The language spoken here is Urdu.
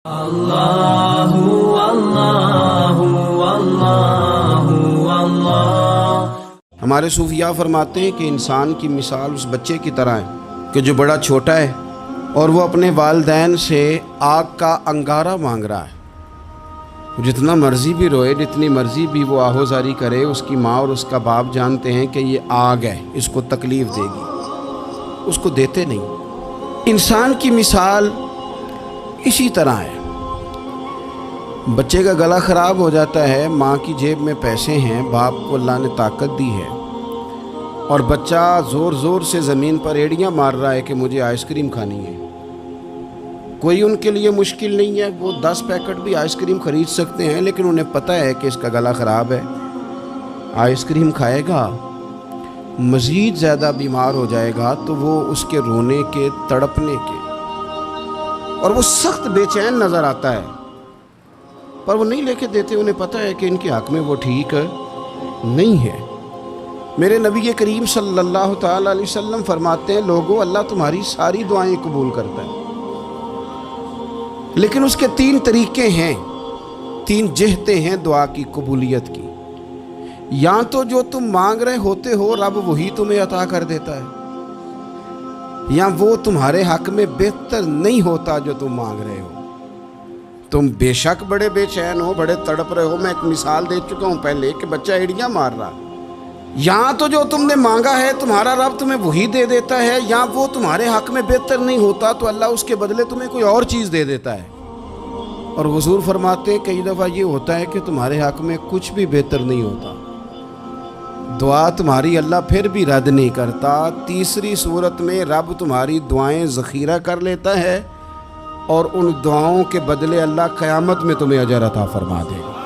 اللہ اللہ اللہ اللہ۔ ہمارے صوفیاء فرماتے ہیں کہ انسان کی مثال اس بچے کی طرح ہے کہ جو بڑا چھوٹا ہے اور وہ اپنے والدین سے آگ کا انگارہ مانگ رہا ہے۔ جتنا مرضی بھی روئے، جتنی مرضی بھی وہ آہوزاری کرے، اس کی ماں اور اس کا باپ جانتے ہیں کہ یہ آگ ہے، اس کو تکلیف دے گی، اس کو دیتے نہیں۔ انسان کی مثال اسی طرح ہے۔ بچے کا گلا خراب ہو جاتا ہے، ماں کی جیب میں پیسے ہیں، باپ کو اللہ نے طاقت دی ہے، اور بچہ زور زور سے زمین پر ایڑیاں مار رہا ہے کہ مجھے آئس کریم کھانی ہے۔ کوئی ان کے لیے مشکل نہیں ہے، وہ 10 پیکٹ بھی آئس کریم خرید سکتے ہیں، لیکن انہیں پتہ ہے کہ اس کا گلا خراب ہے، آئس کریم کھائے گا مزید زیادہ بیمار ہو جائے گا، تو وہ اس کے رونے کے، تڑپنے کے، اور وہ سخت بے چین نظر آتا ہے، پر وہ نہیں لے کے دیتے۔ انہیں پتہ ہے کہ ان کے حق میں وہ ٹھیک نہیں ہے۔ میرے نبی کریم صلی اللہ تعالی علیہ وسلم فرماتے ہیں، لوگوں، اللہ تمہاری ساری دعائیں قبول کرتا ہے، لیکن اس کے 3 طریقے ہیں، 3 جہتیں ہیں دعا کی قبولیت کی۔ یا تو جو تم مانگ رہے ہوتے ہو رب وہی تمہیں عطا کر دیتا ہے، یا وہ تمہارے حق میں بہتر نہیں ہوتا جو تم مانگ رہے ہو۔ تم بے شک بڑے بے چین ہو، بڑے تڑپ رہے ہو۔ میں ایک مثال دے چکا ہوں پہلے کہ بچہ ایڑیاں مار رہا، یا تو جو تم نے مانگا ہے تمہارا رب تمہیں وہی دے دیتا ہے، یا وہ تمہارے حق میں بہتر نہیں ہوتا تو اللہ اس کے بدلے تمہیں کوئی اور چیز دے دیتا ہے۔ اور حضور فرماتے ہیں کئی دفعہ یہ ہوتا ہے کہ تمہارے حق میں کچھ بھی بہتر نہیں ہوتا، دعا تمہاری اللہ پھر بھی رد نہیں کرتا۔ تیسری صورت میں رب تمہاری دعائیں ذخیرہ کر لیتا ہے، اور ان دعاؤں کے بدلے اللہ قیامت میں تمہیں اجر عطا فرما دے گا۔